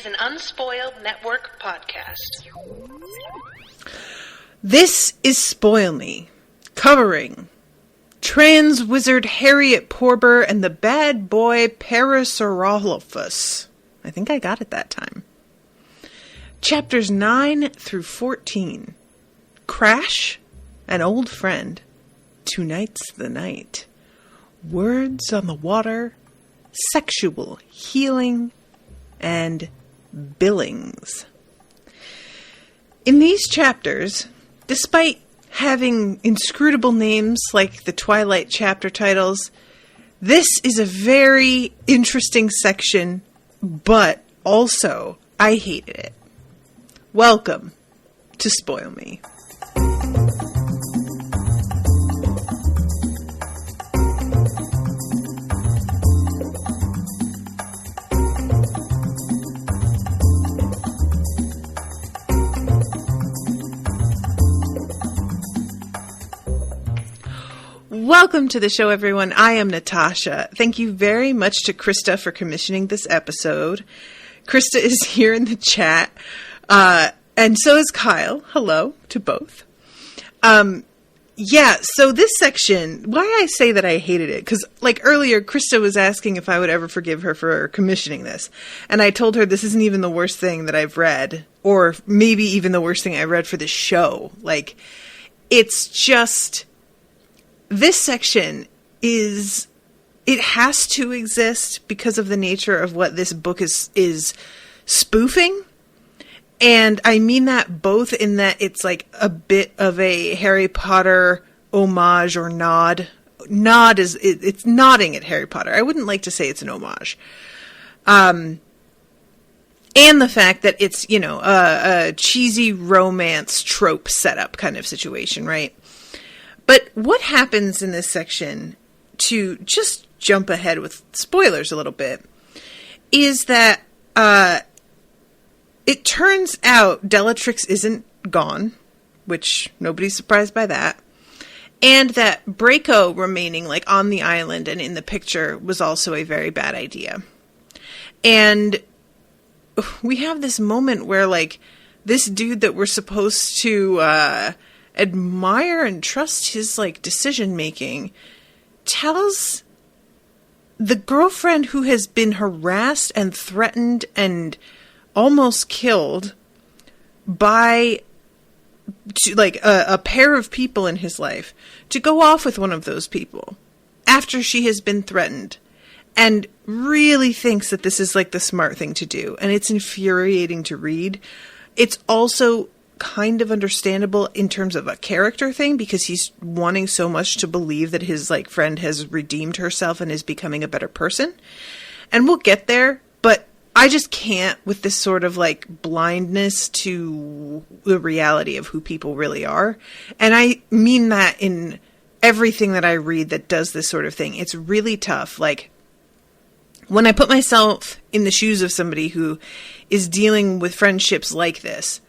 an Unspoiled Network podcast. This is Spoil Me, covering trans wizard Harriet Porber and the bad boy Parasaurolophus. I think I got it that time. Chapters 9 through 14. Crash, an old friend. Tonight's the night. Words on the water. Sexual healing. And Billings. In these chapters, despite having inscrutable names like the Twilight chapter titles, this is a very interesting section, but also I hated it. Welcome to Spoil Me. Welcome to the show, everyone. I am Natasha. Thank you very much to Krista for commissioning this episode. Krista is here in the chat, and so is Kyle. Hello to both. So this section, why I say that I hated it, because like earlier, Krista was asking if I would ever forgive her for commissioning this, and I told her this isn't even the worst thing that I've read, or maybe even the worst thing I read for this show. Like, it's just... This section it has to exist because of the nature of what this book is spoofing. And I mean that both in that it's like a bit of a Harry Potter homage or nod. It's nodding at Harry Potter. I wouldn't like to say it's an homage. And the fact that it's, a cheesy romance trope setup kind of situation, right? But what happens in this section, to just jump ahead with spoilers a little bit, is that it turns out Bellatrix isn't gone, which nobody's surprised by that, and that Braco remaining like on the island and in the picture was also a very bad idea. And we have this moment where like this dude that we're supposed to admire and trust his like decision making tells the girlfriend who has been harassed and threatened and almost killed by a pair of people in his life to go off with one of those people after she has been threatened, and really thinks that this is like the smart thing to do. And it's infuriating to read. It's also kind of understandable in terms of a character thing, because he's wanting so much to believe that his like friend has redeemed herself and is becoming a better person. And we'll get there, but I just can't with this sort of like blindness to the reality of who people really are. And I mean that in everything that I read that does this sort of thing. It's really tough. Like, when I put myself in the shoes of somebody who is dealing with friendships like this,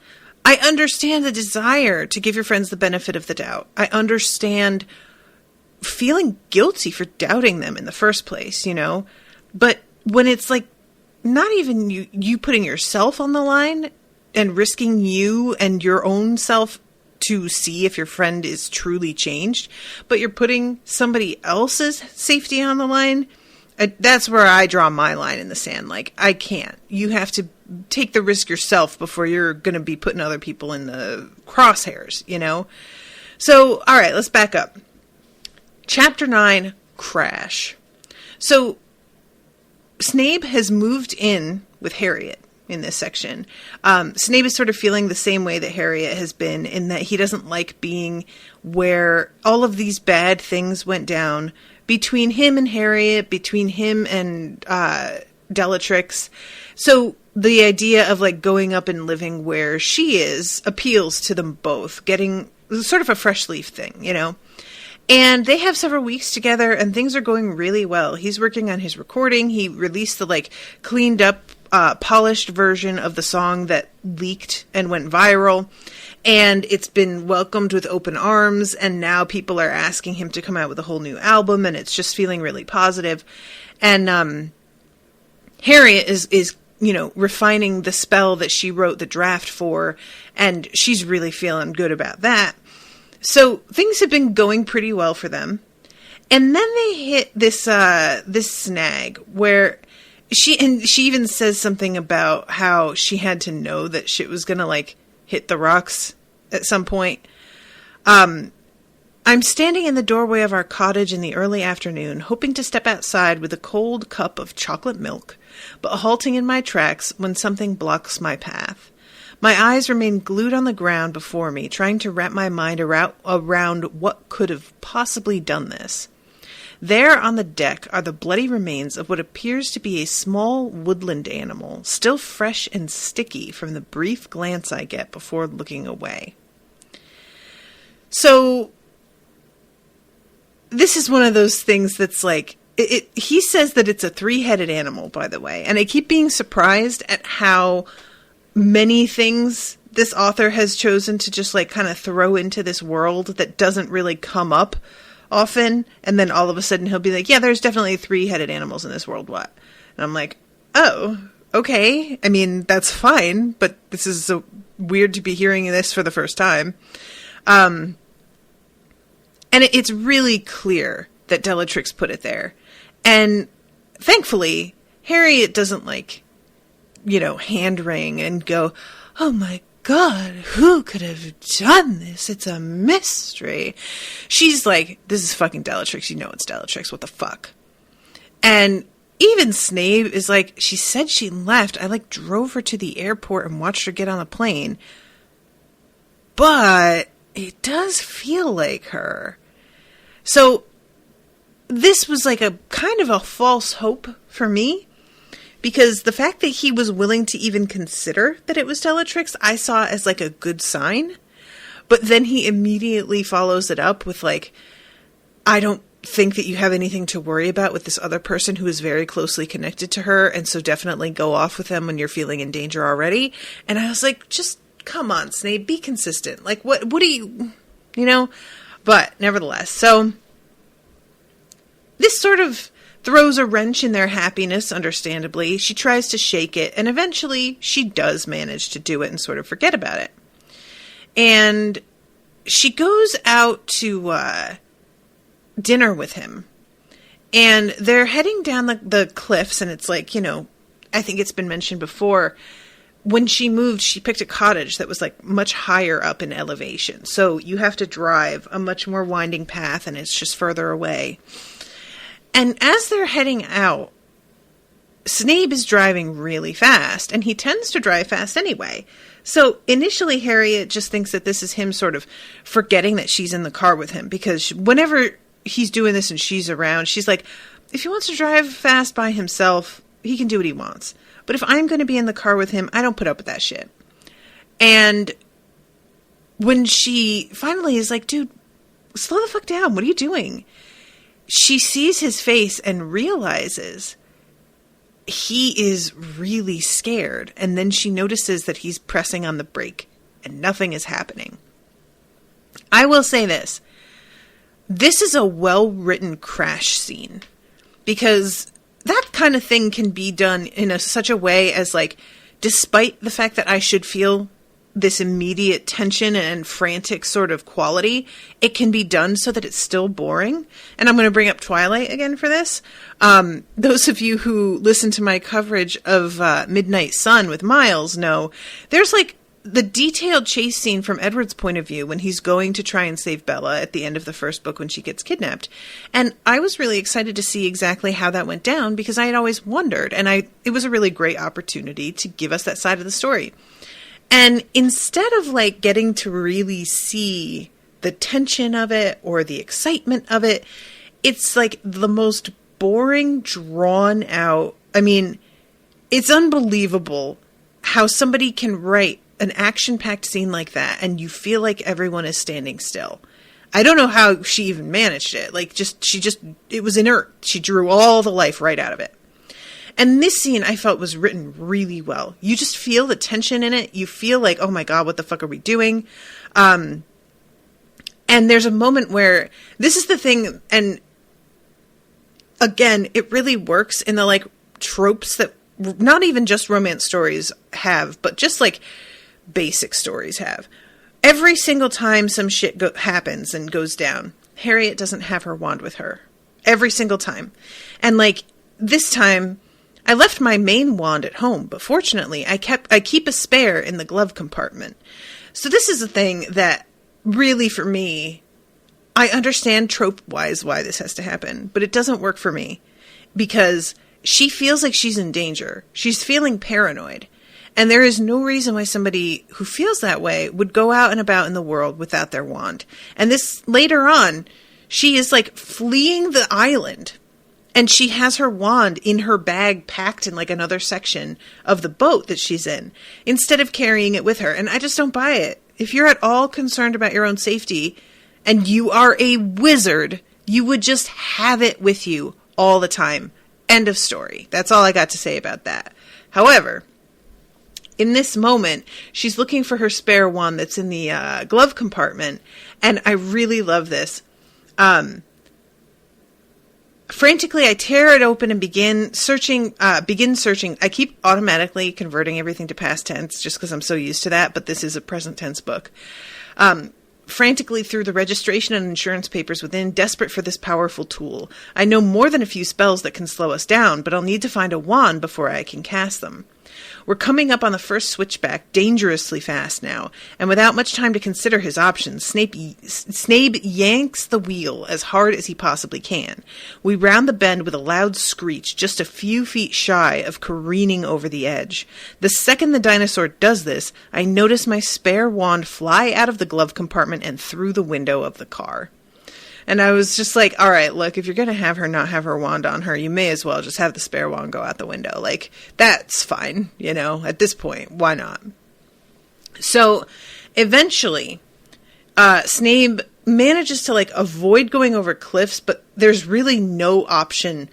I understand the desire to give your friends the benefit of the doubt. I understand feeling guilty for doubting them in the first place, But when it's like not even you putting yourself on the line and risking you and your own self to see if your friend is truly changed, but you're putting somebody else's safety on the line, that's where I draw my line in the sand. Like, I can't. You have to take the risk yourself before you're going to be putting other people in the crosshairs, So, all right, let's back up. Chapter 9, Crash. So, Snape has moved in with Harriet in this section. Snape is sort of feeling the same way that Harriet has been, in that he doesn't like being where all of these bad things went down between him and Harriet, between him and Bellatrix. So the idea of like going up and living where she is appeals to them both, getting sort of a fresh leaf thing, And they have several weeks together and things are going really well. He's working on his recording. He released the like cleaned up, polished version of the song that leaked and went viral. And it's been welcomed with open arms. And now people are asking him to come out with a whole new album. And it's just feeling really positive. And Harriet is refining the spell that she wrote the draft for, and she's really feeling good about that. So things have been going pretty well for them. And then they hit this snag where she even says something about how she had to know that shit was going to hit the rocks at some point. I'm standing in the doorway of our cottage in the early afternoon, hoping to step outside with a cold cup of chocolate milk, but halting in my tracks when something blocks my path. My eyes remain glued on the ground before me, trying to wrap my mind around what could have possibly done this. There on the deck are the bloody remains of what appears to be a small woodland animal, still fresh and sticky from the brief glance I get before looking away. So, this is one of those things that's he says that it's a 3-headed animal, by the way, and I keep being surprised at how many things this author has chosen to just kind of throw into this world that doesn't really come up often, and then all of a sudden he'll be like, yeah, there's definitely 3-headed animals in this world, what? And I'm like, oh, okay. I mean, that's fine, but this is so weird to be hearing this for the first time. And it's really clear that Bellatrix put it there. And thankfully, Harriet doesn't hand wring and go, oh my God, who could have done this? It's a mystery. She's like, this is fucking Bellatrix. You know it's Bellatrix. What the fuck? And even Snape is like, she said she left. I drove her to the airport and watched her get on a plane. But it does feel like her. So this was a kind of a false hope for me. Because the fact that he was willing to even consider that it was Bellatrix, I saw as a good sign. But then he immediately follows it up with I don't think that you have anything to worry about with this other person who is very closely connected to her. And so definitely go off with them when you're feeling in danger already. And I was like, just come on, Snape, be consistent. What do you But nevertheless, so this sort of throws a wrench in their happiness, understandably. She tries to shake it, and eventually she does manage to do it and sort of forget about it. And she goes out to dinner with him. And they're heading down the cliffs, and it's I think it's been mentioned before, when she moved, she picked a cottage that was much higher up in elevation. So you have to drive a much more winding path, and it's just further away. And as they're heading out, Snape is driving really fast, and he tends to drive fast anyway. So initially, Harriet just thinks that this is him sort of forgetting that she's in the car with him, because whenever he's doing this and she's around, she's like, if he wants to drive fast by himself, he can do what he wants. But if I'm going to be in the car with him, I don't put up with that shit. And when she finally is like, dude, slow the fuck down. What are you doing? She sees his face and realizes he is really scared. And then she notices that he's pressing on the brake and nothing is happening. I will say this. This is a well-written crash scene, because that kind of thing can be done in such a way as despite the fact that I should feel this immediate tension and frantic sort of quality, it can be done so that it's still boring. And I'm going to bring up Twilight again for this. Those of you who listen to my coverage of Midnight Sun with Miles know there's the detailed chase scene from Edward's point of view when he's going to try and save Bella at the end of the first book when she gets kidnapped. And I was really excited to see exactly how that went down, because I had always wondered, and it was a really great opportunity to give us that side of the story. And instead of getting to really see the tension of it or the excitement of it, it's the most boring, drawn out. I mean, it's unbelievable how somebody can write an action-packed scene like that and you feel like everyone is standing still. I don't know how she even managed it. It was inert. She drew all the life right out of it. And this scene I felt was written really well. You just feel the tension in it. You feel like, oh my God, what the fuck are we doing? And there's a moment where this is the thing. And again, it really works in the tropes that not even just romance stories have, but just like basic stories have. Every single time some shit happens and goes down, Harriet doesn't have her wand with her. Every single time. And like this time, I left my main wand at home, but fortunately I keep a spare in the glove compartment. So this is a thing that really for me, I understand trope-wise why this has to happen, but it doesn't work for me because she feels like she's in danger. She's feeling paranoid. And there is no reason why somebody who feels that way would go out and about in the world without their wand. And this, later on, she is like fleeing the island. And she has her wand in her bag packed in like another section of the boat that she's in, instead of carrying it with her. And I just don't buy it. If you're at all concerned about your own safety and you are a wizard, you would just have it with you all the time. End of story. That's all I got to say about that. However, in this moment, she's looking for her spare wand that's in the glove compartment, and I really love this. Frantically, I tear it open and begin searching. I keep automatically converting everything to past tense just because I'm so used to that, but this is a present tense book. Frantically through the registration and insurance papers within, desperate for this powerful tool. I know more than a few spells that can slow us down, but I'll need to find a wand before I can cast them. We're coming up on the first switchback dangerously fast now, and without much time to consider his options, Snape yanks the wheel as hard as he possibly can. We round the bend with a loud screech, just a few feet shy of careening over the edge. The second the dinosaur does this, I notice my spare wand fly out of the glove compartment and through the window of the car. And I was just like, all right, look, if you're going to have her not have her wand on her, you may as well just have the spare wand go out the window. Like, that's fine, you know, at this point, why not? So, eventually, Snape manages to, like, avoid going over cliffs, but there's really no option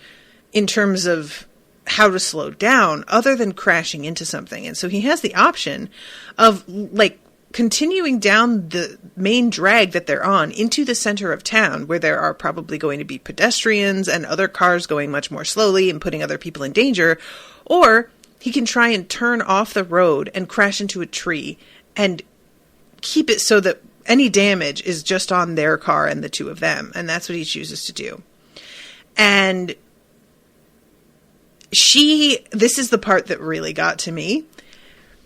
in terms of how to slow down other than crashing into something. And so he has the option of, like, continuing down the main drag that they're on into the center of town, where there are probably going to be pedestrians and other cars going much more slowly and putting other people in danger, or he can try and turn off the road and crash into a tree and keep it so that any damage is just on their car and the two of them, and that's what he chooses to do. And this is the part that really got to me.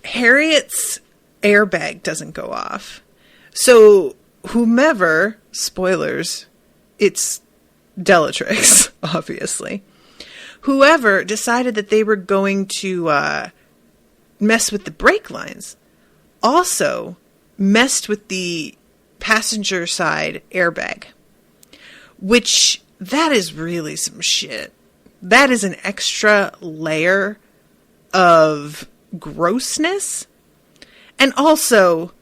Harriet's airbag doesn't go off. So whomever, spoilers, it's Bellatrix, obviously. Whoever decided that they were going to mess with the brake lines also messed with the passenger side airbag. Which, that is really some shit. That is an extra layer of grossness. And also,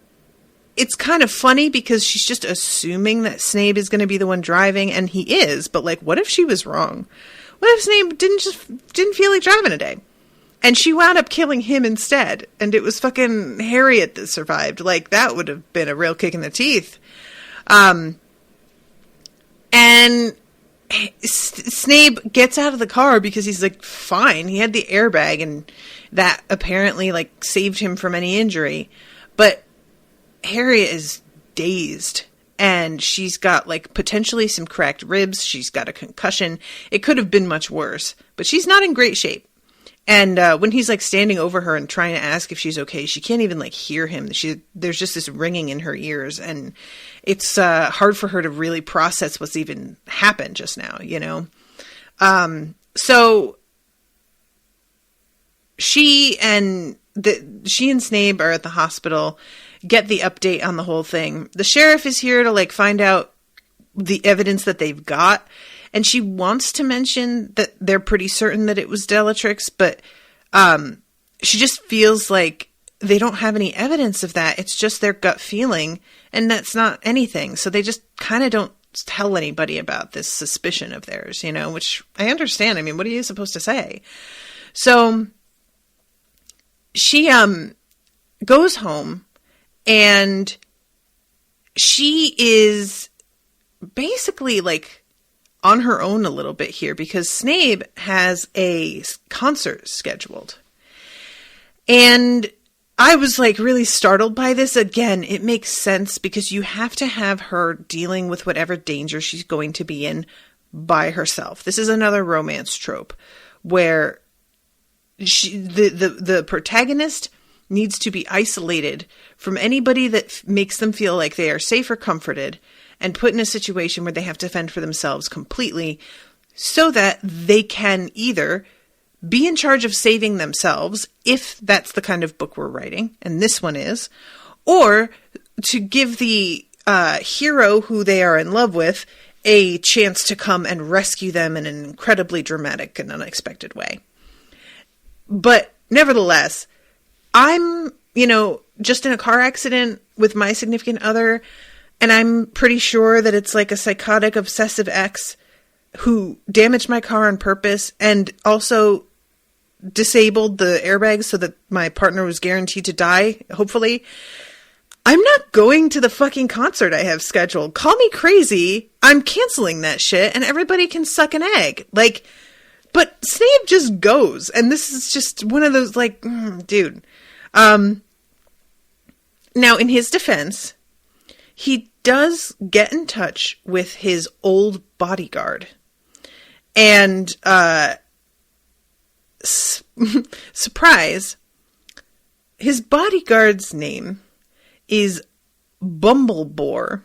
it's kind of funny because she's just assuming that Snape is going to be the one driving, and he is. But, like, what if she was wrong? What if Snape didn't feel like driving today? And she wound up killing him instead, and it was fucking Harriet that survived. Like, that would have been a real kick in the teeth. And Snape gets out of the car because he's like, fine. He had the airbag, and that apparently, like, saved him from any injury. But Harriet is dazed, and she's got, like, potentially some cracked ribs. She's got a concussion. It could have been much worse, but she's not in great shape. And when he's, like, standing over her and trying to ask if she's okay, she can't even, like, hear him. There's just this ringing in her ears, and it's hard for her to really process what's even happened just now, you know? So she and Snape are at the hospital, get the update on the whole thing. The sheriff is here to, like, find out the evidence that they've got. And she wants to mention that they're pretty certain that it was Bellatrix, but she just feels like they don't have any evidence of that. It's just their gut feeling, and that's not anything. So they just kind of don't tell anybody about this suspicion of theirs, you know, which I understand. I mean, what are you supposed to say? So she goes home, and she is basically, like, on her own a little bit here because Snape has a concert scheduled. And I was like really startled by this. Again, it makes sense because you have to have her dealing with whatever danger she's going to be in by herself. This is another romance trope where the protagonist needs to be isolated from anybody that makes them feel like they are safe or comforted and put in a situation where they have to fend for themselves completely so that they can either be in charge of saving themselves, if that's the kind of book we're writing, and this one is, or to give the hero who they are in love with a chance to come and rescue them in an incredibly dramatic and unexpected way. But nevertheless, I'm, just in a car accident with my significant other, and I'm pretty sure that it's like a psychotic, obsessive ex who damaged my car on purpose and also disabled the airbags so that my partner was guaranteed to die, hopefully. I'm not going to the fucking concert I have scheduled. Call me crazy. I'm canceling that shit and everybody can suck an egg. But Snape just goes. And this is just one of those dude. Now in his defense, he does get in touch with his old bodyguard. And, surprise, his bodyguard's name is Bumbledore,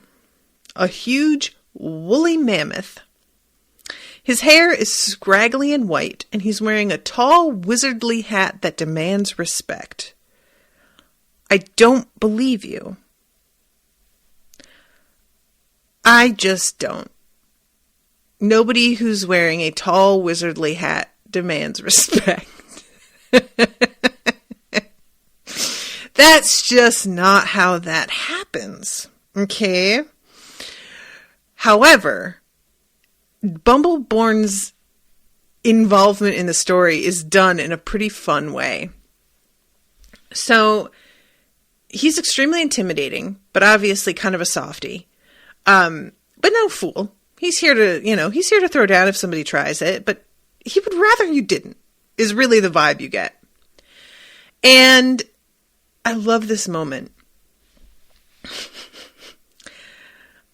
a huge woolly mammoth. His hair is scraggly and white, and he's wearing a tall, wizardly hat that demands respect. I don't believe you. I just don't. Nobody who's wearing a tall, wizardly hat demands respect. That's just not how that happens. Okay? However, Bumbleborn's involvement in the story is done in a pretty fun way. So, he's extremely intimidating, but obviously kind of a softie. But no fool. He's here to throw down if somebody tries it, but he would rather you didn't, is really the vibe you get. And I love this moment.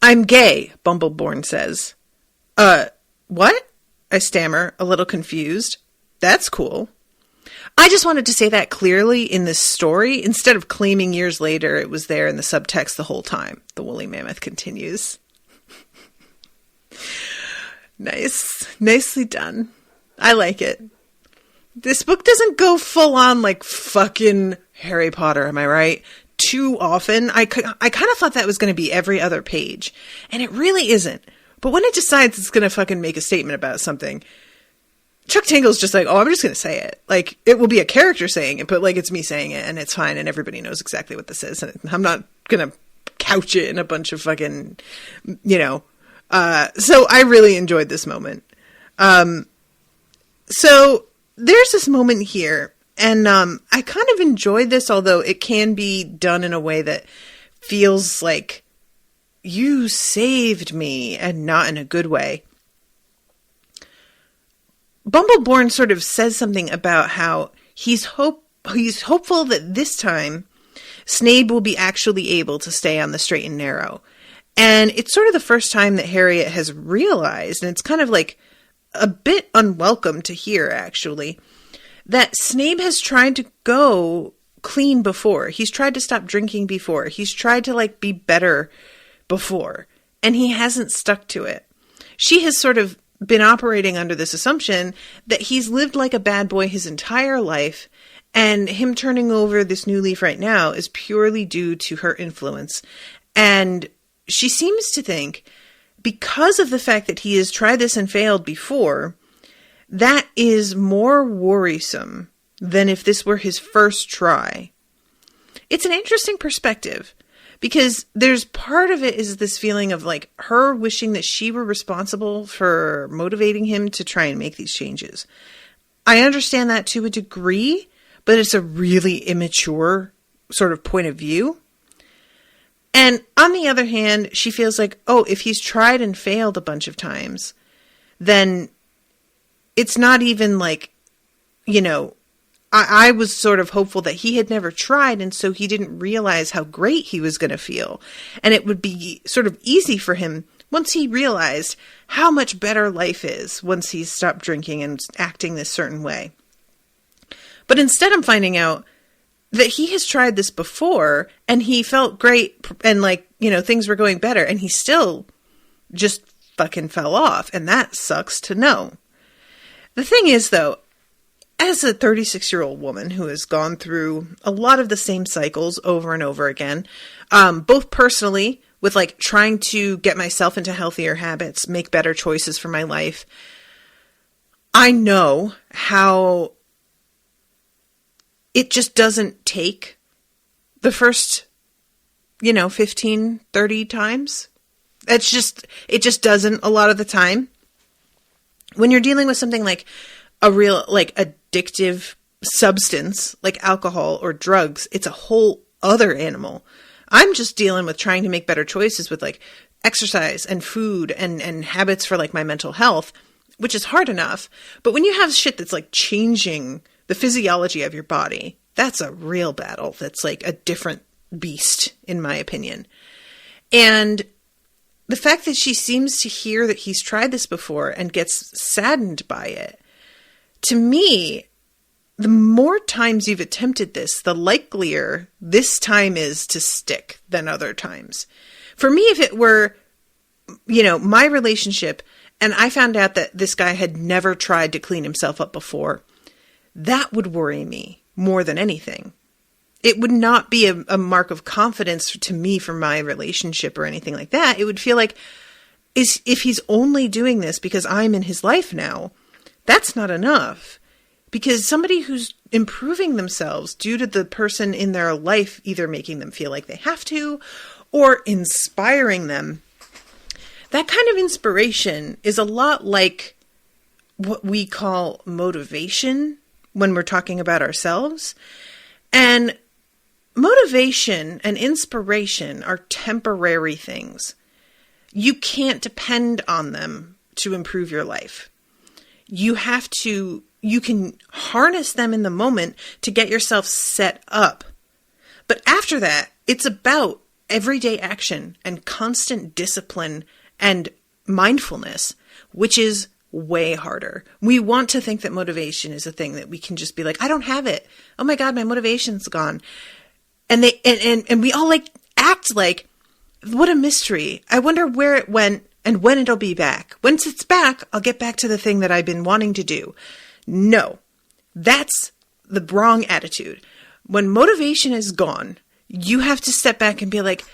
I'm gay, Bumbleborn says. What? I stammer, a little confused. That's cool. I just wanted to say that clearly in this story, instead of claiming years later it was there in the subtext the whole time. The woolly mammoth continues. Nice. Nicely done. I like it. This book doesn't go full on like fucking Harry Potter, am I right? Too often. I kind of thought that was going to be every other page. And it really isn't. But when it decides it's going to fucking make a statement about something, Chuck Tingle's just like, oh, I'm just going to say it. Like, it will be a character saying it, but like it's me saying it and it's fine and everybody knows exactly what this is. And I'm not going to couch it in a bunch of fucking, so I really enjoyed this moment. So there's this moment here, and I kind of enjoyed this, although it can be done in a way that feels like you saved me and not in a good way. Bumbleborn sort of says something about how he's hopeful that this time Snape will be actually able to stay on the straight and narrow. And it's sort of the first time that Harriet has realized, and it's kind of like a bit unwelcome to hear, actually, that Snape has tried to go clean before. He's tried to stop drinking before. He's tried to, be better before. And he hasn't stuck to it. She has sort of been operating under this assumption that he's lived like a bad boy his entire life, and him turning over this new leaf right now is purely due to her influence. And she seems to think, because of the fact that he has tried this and failed before, that is more worrisome than if this were his first try. It's an interesting perspective, because there's part of it is this feeling of her wishing that she were responsible for motivating him to try and make these changes. I understand that to a degree, but it's a really immature sort of point of view. And on the other hand, she feels like, oh, if he's tried and failed a bunch of times, then it's not even like, you know, I was sort of hopeful that he had never tried, and so he didn't realize how great he was going to feel. And it would be sort of easy for him once he realized how much better life is once he's stopped drinking and acting this certain way. But instead I'm finding out that he has tried this before, and he felt great, and like, you know, things were going better, and he still just fucking fell off, and that sucks to know. The thing is, though, as a 36-year-old woman who has gone through a lot of the same cycles over and over again, both personally with like trying to get myself into healthier habits, make better choices for my life, I know how it just doesn't take the first, 15, 30 times. It just doesn't a lot of the time. When you're dealing with something like a real, like, addictive substance, like alcohol or drugs, it's a whole other animal. I'm just dealing with trying to make better choices with, like, exercise and food and habits for, like, my mental health, which is hard enough. But when you have shit that's, like, changing the physiology of your body, that's a real battle. That's, like, a different beast, in my opinion. And the fact that she seems to hear that he's tried this before and gets saddened by it, to me, the more times you've attempted this, the likelier this time is to stick than other times. For me, if it were, my relationship, and I found out that this guy had never tried to clean himself up before, that would worry me more than anything. It would not be a mark of confidence to me for my relationship or anything like that. It would feel like, if he's only doing this because I'm in his life now, that's not enough. Because somebody who's improving themselves due to the person in their life either making them feel like they have to or inspiring them, that kind of inspiration is a lot like what we call motivation when we're talking about ourselves. And motivation and inspiration are temporary things. You can't depend on them to improve your life. You can harness them in the moment to get yourself set up. But after that, it's about everyday action and constant discipline and mindfulness, which is way harder. We want to think that motivation is a thing that we can just be like, I don't have it. Oh my God, my motivation's gone. And we all like act like, what a mystery. I wonder where it went and when it'll be back. Once it's back, I'll get back to the thing that I've been wanting to do. No, that's the wrong attitude. When motivation is gone, you have to step back and be like,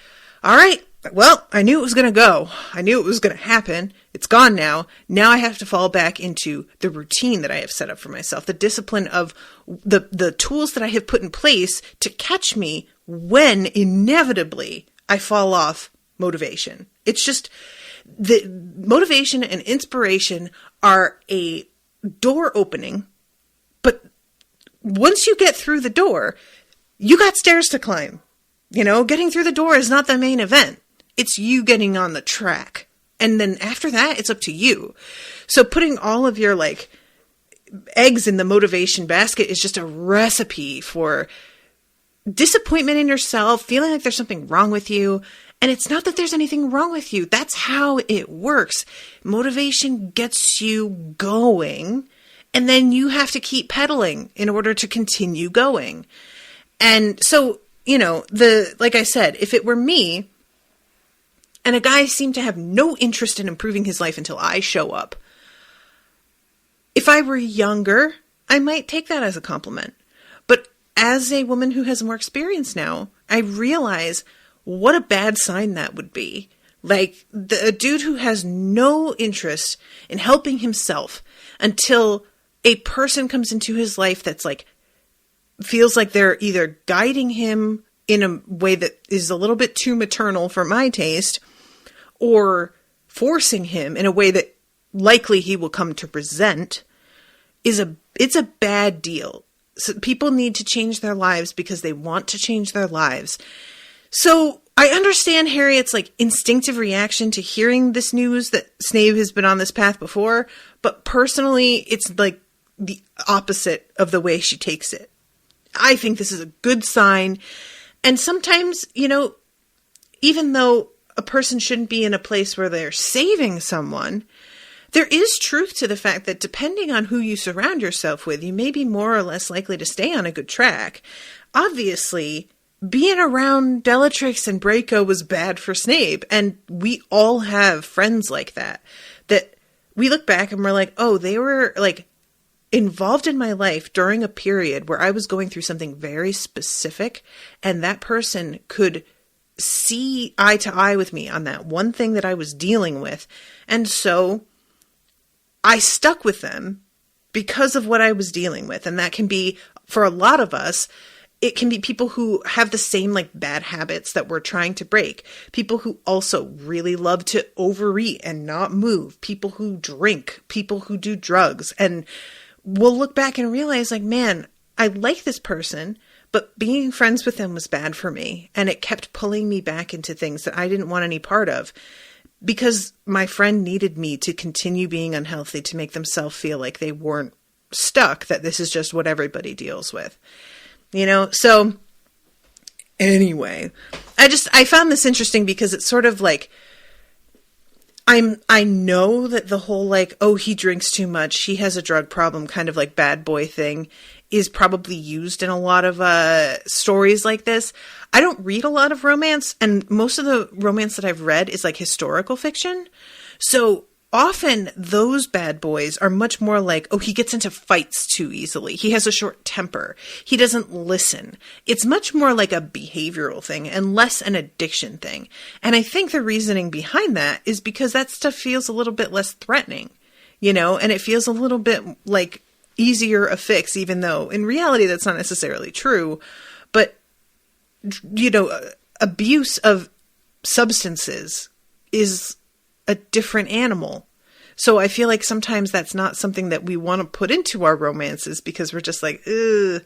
all right, well, I knew it was going to go. I knew it was going to happen. It's gone now. Now I have to fall back into the routine that I have set up for myself, the discipline of the tools that I have put in place to catch me when inevitably I fall off motivation. It's just the motivation and inspiration are a door opening, but once you get through the door, you got stairs to climb. Getting through the door is not the main event. It's you getting on the track. And then after that, it's up to you. So putting all of your eggs in the motivation basket is just a recipe for disappointment in yourself, feeling like there's something wrong with you. And it's not that there's anything wrong with you. That's how it works. Motivation gets you going, and then you have to keep pedaling in order to continue going. And so, like I said, if it were me, and a guy seemed to have no interest in improving his life until I show up, if I were younger, I might take that as a compliment. But as a woman who has more experience now, I realize what a bad sign that would be. Like, a dude who has no interest in helping himself until a person comes into his life that's feels like they're either guiding him in a way that is a little bit too maternal for my taste, or forcing him in a way that likely he will come to resent, it's a bad deal. So people need to change their lives because they want to change their lives. So I understand Harriet's like instinctive reaction to hearing this news that Snape has been on this path before, but personally, it's like the opposite of the way she takes it. I think this is a good sign. And sometimes, you know, even though a person shouldn't be in a place where they're saving someone, there is truth to the fact that depending on who you surround yourself with, you may be more or less likely to stay on a good track. Obviously, being around Bellatrix and Draco was bad for Snape, and we all have friends like that. That we look back and we're like, oh, they were like involved in my life during a period where I was going through something very specific, and that person could see eye to eye with me on that one thing that I was dealing with. And so I stuck with them because of what I was dealing with. And that can be, for a lot of us, it can be people who have the same like bad habits that we're trying to break. People who also really love to overeat and not move. People who drink. People who do drugs. And we'll look back and realize like, man, I like this person, but being friends with them was bad for me. And it kept pulling me back into things that I didn't want any part of because my friend needed me to continue being unhealthy to make themselves feel like they weren't stuck, that this is just what everybody deals with. You know, so anyway, I found this interesting because it's sort of like, I know that the whole like, oh, he drinks too much, he has a drug problem, kind of like bad boy thing is probably used in a lot of stories like this. I don't read a lot of romance, and most of the romance that I've read is like historical fiction. So often those bad boys are much more like, oh, he gets into fights too easily. He has a short temper. He doesn't listen. It's much more like a behavioral thing and less an addiction thing. And I think the reasoning behind that is because that stuff feels a little bit less threatening, you know, and it feels a little bit like easier a fix, even though in reality that's not necessarily true. But, you know, abuse of substances is a different animal. So I feel like sometimes that's not something that we want to put into our romances because we're just like, ugh,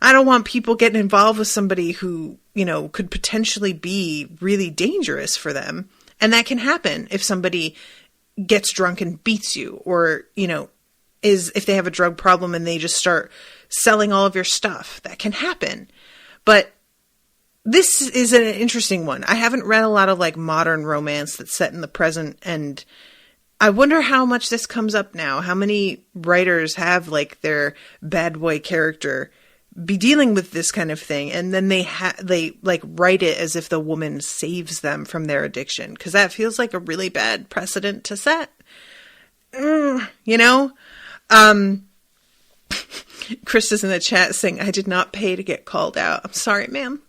I don't want people getting involved with somebody who, you know, could potentially be really dangerous for them. And that can happen if somebody gets drunk and beats you, or, you know, if they have a drug problem and they just start selling all of your stuff. That can happen. But this is an interesting one. I haven't read a lot of like modern romance that's set in the present, and I wonder how much this comes up now. How many writers have like their bad boy character be dealing with this kind of thing, and then they like write it as if the woman saves them from their addiction, because that feels like a really bad precedent to set. You know? Krista's in the chat saying, I did not pay to get called out. I'm sorry, ma'am.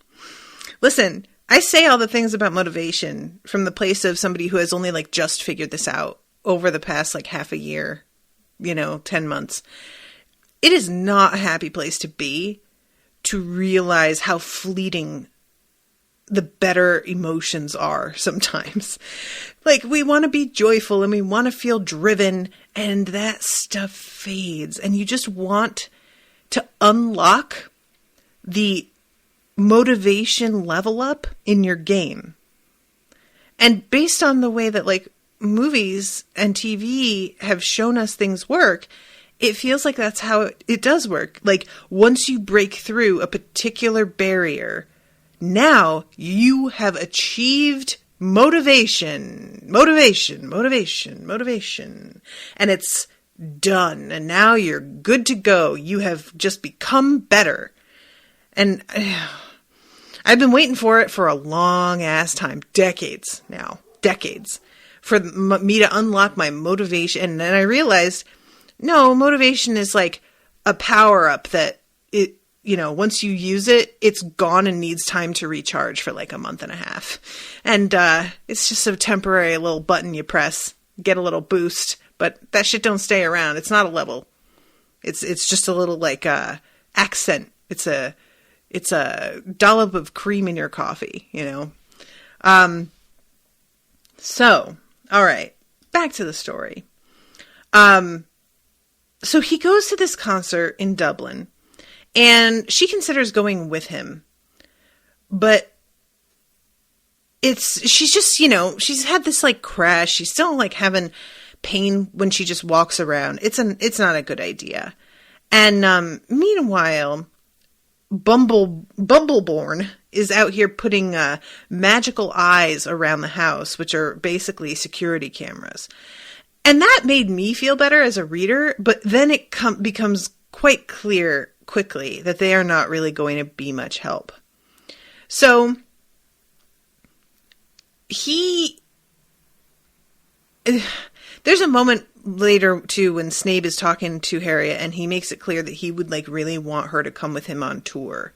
Listen, I say all the things about motivation from the place of somebody who has only like just figured this out over the past like half a year, you know, 10 months. It is not a happy place to be, to realize how fleeting the better emotions are sometimes. Like, we want to be joyful and we want to feel driven, and that stuff fades, and you just want to unlock the motivation level up in your game. And based on the way that like movies and TV have shown us things work, it feels like that's how it does work. Like, once you break through a particular barrier, now you have achieved motivation. And it's done. And now you're good to go. You have just become better. And I've been waiting for it for a long ass time. Decades now. Decades. For me to unlock my motivation. And then I realized, no, motivation is like a power up that it, you know, once you use it, it's gone and needs time to recharge for like a month and a half. And it's just a temporary little button you press, get a little boost, but that shit don't stay around. It's not a level. It's just a little like accent. It's a dollop of cream in your coffee, you know? So, all right, back to the story. So he goes to this concert in Dublin, and she considers going with him. But she's just, she's had this like crash. She's still like having pain when she just walks around. It's not a good idea. And meanwhile, Bumbleborn is out here putting magical eyes around the house, which are basically security cameras. And that made me feel better as a reader, but then it becomes quite clear quickly that they are not really going to be much help. So there's a moment later too when Snape is talking to Harriet, and he makes it clear that he would like really want her to come with him on tour.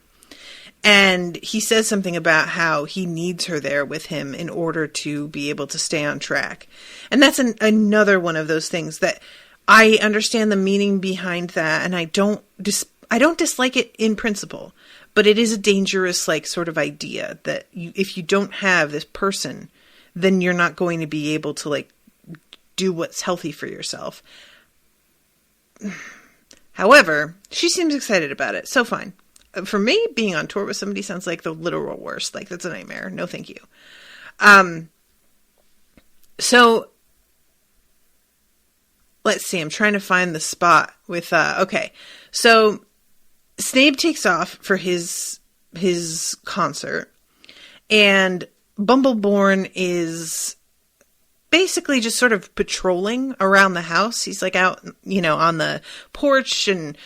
And he says something about how he needs her there with him in order to be able to stay on track. And that's another one of those things that I understand the meaning behind that, and I don't dislike it in principle, but it is a dangerous like sort of idea that if you don't have this person, then you're not going to be able to like do what's healthy for yourself. However, she seems excited about it, so fine. For me, being on tour with somebody sounds like the literal worst. Like, that's a nightmare. No, thank you. So, let's see. I'm trying to find the spot with, okay. So, Snape takes off for his concert, and Bumbleborn is basically just sort of patrolling around the house. He's like out, on the porch, and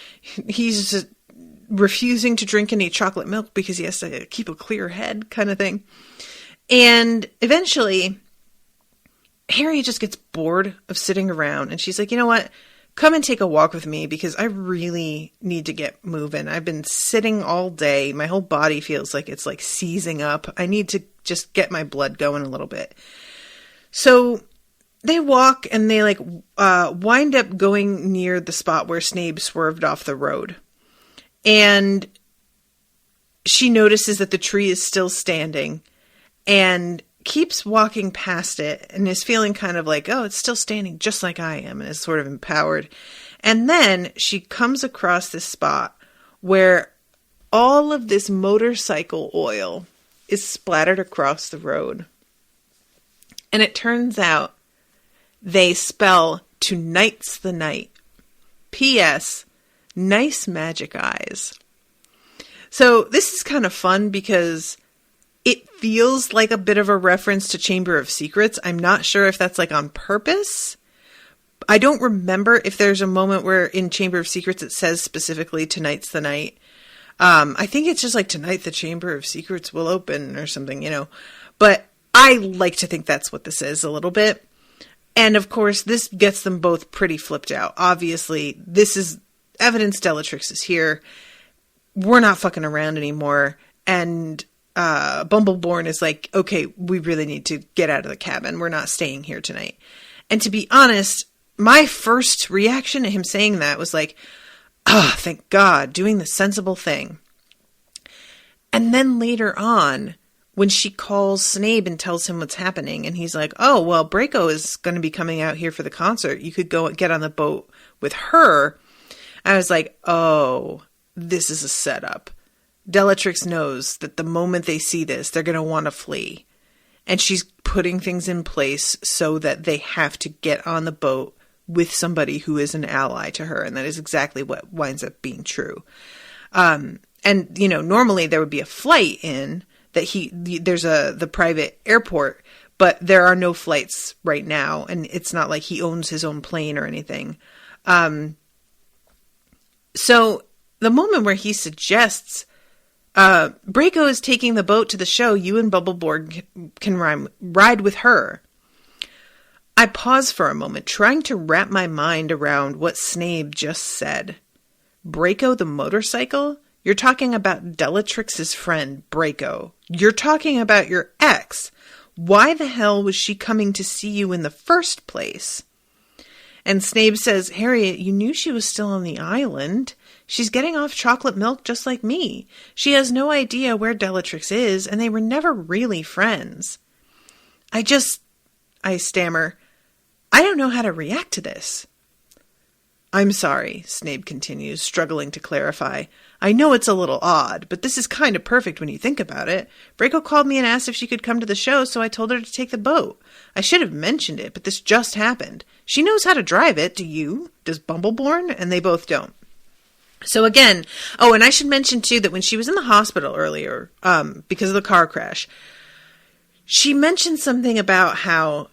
he's just refusing to drink any chocolate milk because he has to keep a clear head kind of thing. And eventually, Harriet just gets bored of sitting around, and she's like, you know what? Come and take a walk with me because I really need to get moving. I've been sitting all day. My whole body feels like it's like seizing up. I need to just get my blood going a little bit. So they walk, and they like wind up going near the spot where Snape swerved off the road. And she notices that the tree is still standing and keeps walking past it and is feeling kind of like, oh, it's still standing just like I am, and is sort of empowered. And then she comes across this spot where all of this motorcycle oil is splattered across the road. And it turns out they spell "Tonight's the night." P.S. Nice magic eyes. So this is kind of fun because it feels like a bit of a reference to Chamber of Secrets. I'm not sure if that's like on purpose. I don't remember if there's a moment where in Chamber of Secrets it says specifically "Tonight's the night." I think it's just like "Tonight the Chamber of Secrets will open" or something, But I like to think that's what this is a little bit. And of course, this gets them both pretty flipped out. Obviously, this is evidence Bellatrix is here. We're not fucking around anymore. And Bumbleborn is like, okay, we really need to get out of the cabin. We're not staying here tonight. And to be honest, my first reaction to him saying that was like, oh, thank God, doing the sensible thing. And then later on, when she calls Snape and tells him what's happening, and he's like, oh, well, Draco is going to be coming out here for the concert. You could go get on the boat with her. I was like, oh, this is a setup. Bellatrix knows that the moment they see this, they're going to want to flee. And she's putting things in place so that they have to get on the boat with somebody who is an ally to her. And that is exactly what winds up being true. And, normally there would be a flight in that there's the private airport, but there are no flights right now. And it's not like he owns his own plane or anything. So the moment where he suggests, Draco is taking the boat to the show, you and Bumbleborn can ride with her. I pause for a moment, trying to wrap my mind around what Snape just said. Draco the motorcycle? You're talking about Bellatrix's friend, Draco. You're talking about your ex. Why the hell was she coming to see you in the first place? And Snape says, Harriet, you knew she was still on the island. She's getting off chocolate milk just like me. She has no idea where Bellatrix is, and they were never really friends. I stammer, I don't know how to react to this. I'm sorry, Snape continues, struggling to clarify. I know it's a little odd, but this is kind of perfect when you think about it. Draco called me and asked if she could come to the show, so I told her to take the boat. I should have mentioned it, but this just happened. She knows how to drive it, do you? Does Bumbleborn? And they both don't. So again, oh, and I should mention too that when she was in the hospital earlier, because of the car crash, she mentioned something about how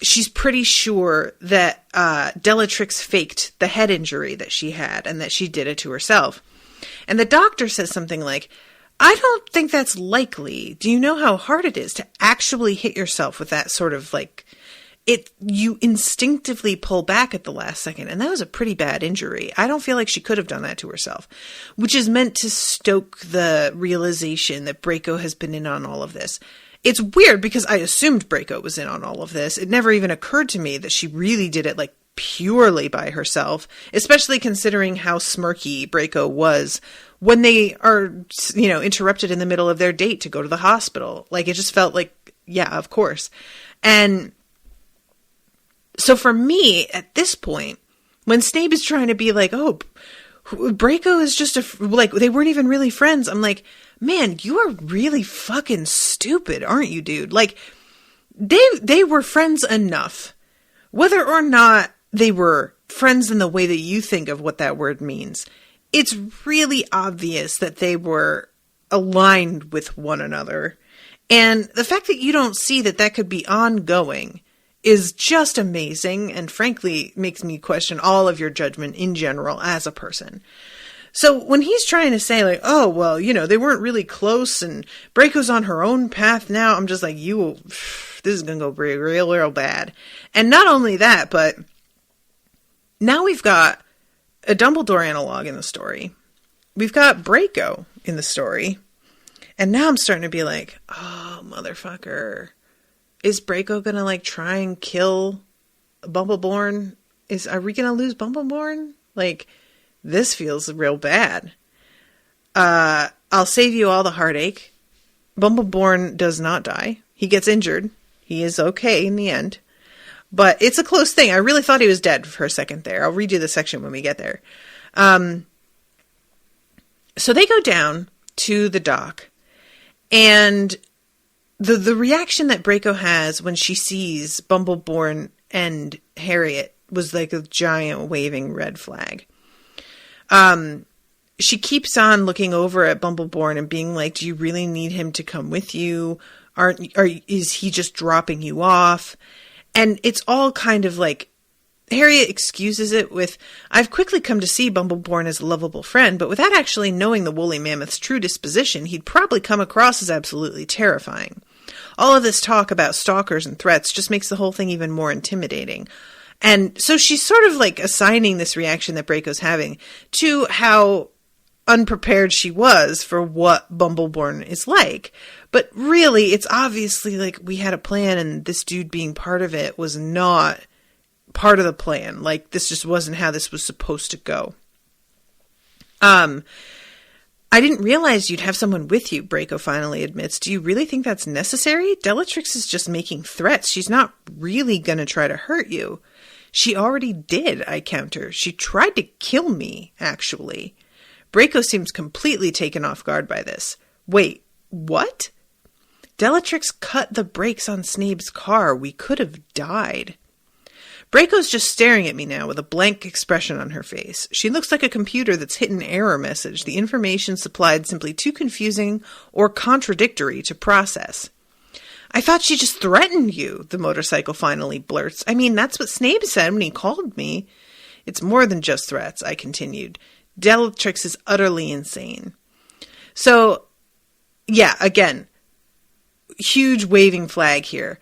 she's pretty sure that Bellatrix faked the head injury that she had and that she did it to herself. And the doctor says something like, I don't think that's likely. Do you know how hard it is to actually hit yourself with that sort of you instinctively pull back at the last second. And that was a pretty bad injury. I don't feel like she could have done that to herself, which is meant to stoke the realization that Draco has been in on all of this. It's weird because I assumed Draco was in on all of this. It never even occurred to me that she really did it purely by herself, especially considering how smirky Draco was when they are, interrupted in the middle of their date to go to the hospital. It just felt yeah, of course. And so for me, at this point, when Snape is trying to be oh, Draco is just they weren't even really friends. I'm like, man, you are really fucking stupid, aren't you, dude? They were friends enough. Whether or not they were friends in the way that you think of what that word means, it's really obvious that they were aligned with one another. And the fact that you don't see that could be ongoing is just amazing, and frankly makes me question all of your judgment in general as a person. So when he's trying to say oh, well, they weren't really close and Draco's on her own path now, I'm just this is going to go real bad. And not only that, but now we've got a Dumbledore analog in the story. We've got Draco in the story. And now I'm starting to be oh, motherfucker. Is Draco going to try and kill Bumbleborn? Are we going to lose Bumbleborn? This feels real bad. I'll save you all the heartache. Bumbleborn does not die. He gets injured. He is okay in the end. But it's a close thing. I really thought he was dead for a second there. I'll read you the section when we get there. So they go down to the dock. And the reaction that Draco has when she sees Bumbleborn and Harriet was like a giant waving red flag. She keeps on looking over at Bumbleborn and being like, do you really need him to come with you? Is he just dropping you off? And it's all kind of Harriet excuses it with, I've quickly come to see Bumbleborn as a lovable friend, but without actually knowing the woolly mammoth's true disposition, he'd probably come across as absolutely terrifying. All of this talk about stalkers and threats just makes the whole thing even more intimidating. And so she's sort of assigning this reaction that Draco's having to how unprepared she was for what Bumbleborn is like. But really, it's obviously we had a plan and this dude being part of it was not part of the plan. This just wasn't how this was supposed to go. I didn't realize you'd have someone with you, Draco finally admits. Do you really think that's necessary? Bellatrix is just making threats. She's not really going to try to hurt you. She already did, I counter. She tried to kill me, actually. Draco seems completely taken off guard by this. Wait, what? Bellatrix cut the brakes on Snape's car. We could have died. Draco's just staring at me now with a blank expression on her face. She looks like a computer that's hit an error message, the information supplied simply too confusing or contradictory to process. I thought she just threatened you, the motorcycle finally blurts. I mean, that's what Snape said when he called me. It's more than just threats, I continued. Bellatrix is utterly insane. So, yeah, again, huge waving flag here.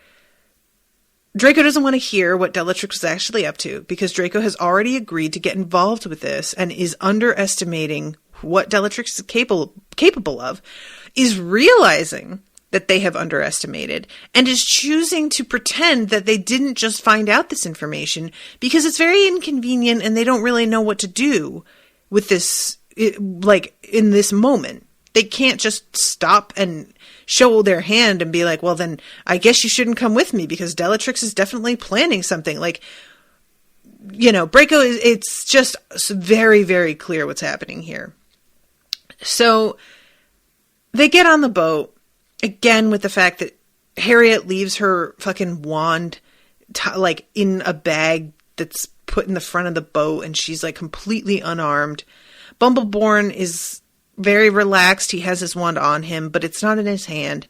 Draco doesn't want to hear what Bellatrix was actually up to because Draco has already agreed to get involved with this and is underestimating what Bellatrix is capable of, is realizing that they have underestimated, and is choosing to pretend that they didn't just find out this information because it's very inconvenient and they don't really know what to do with this, in this moment. They can't just stop and show their hand and be like, well, then I guess you shouldn't come with me because Bellatrix is definitely planning something. Braco it's just very, very clear what's happening here. So they get on the boat, again with the fact that Harriet leaves her fucking wand like in a bag that's put in the front of the boat, and she's like completely unarmed. Bumbleborn is very relaxed. He has his wand on him, but it's not in his hand.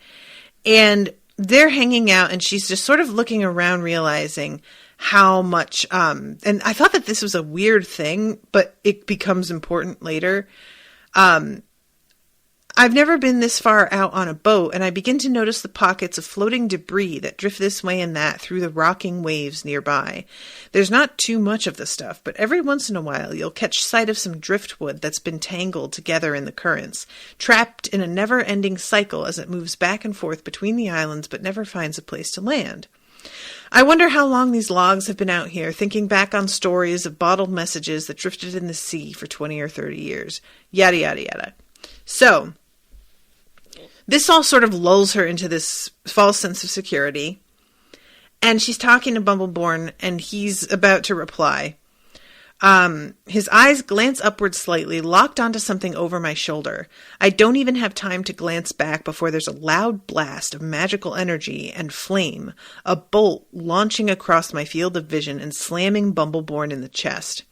And they're hanging out, and she's just sort of looking around, realizing how much, and I thought that this was a weird thing, but it becomes important later. I've never been this far out on a boat, and I begin to notice the pockets of floating debris that drift this way and that through the rocking waves nearby. There's not too much of the stuff, but every once in a while you'll catch sight of some driftwood that's been tangled together in the currents, trapped in a never-ending cycle as it moves back and forth between the islands but never finds a place to land. I wonder how long these logs have been out here, thinking back on stories of bottled messages that drifted in the sea for 20 or 30 years. Yada, yada, yada. So this all sort of lulls her into this false sense of security. And she's talking to Bumbleborn, and he's about to reply. His eyes glance upward slightly, locked onto something over my shoulder. I don't even have time to glance back before there's a loud blast of magical energy and flame, a bolt launching across my field of vision and slamming Bumbleborn in the chest.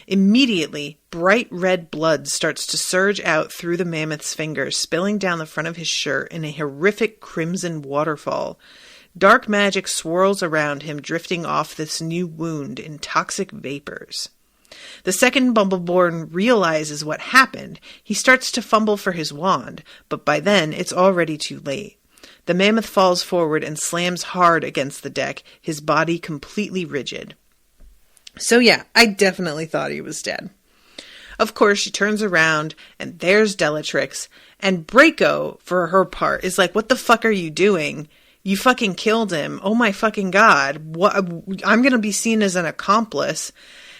Immediately, bright red blood starts to surge out through the mammoth's fingers, spilling down the front of his shirt in a horrific crimson waterfall. Dark magic swirls around him, drifting off this new wound in toxic vapors. The second Bumbleborn realizes what happened, he starts to fumble for his wand, but by then it's already too late. The mammoth falls forward and slams hard against the deck, his body completely rigid. So yeah, I definitely thought he was dead. Of course, she turns around, and there's Bellatrix, and Braco, for her part, is like, what the fuck are you doing? You fucking killed him. Oh my fucking god. What? I'm gonna be seen as an accomplice.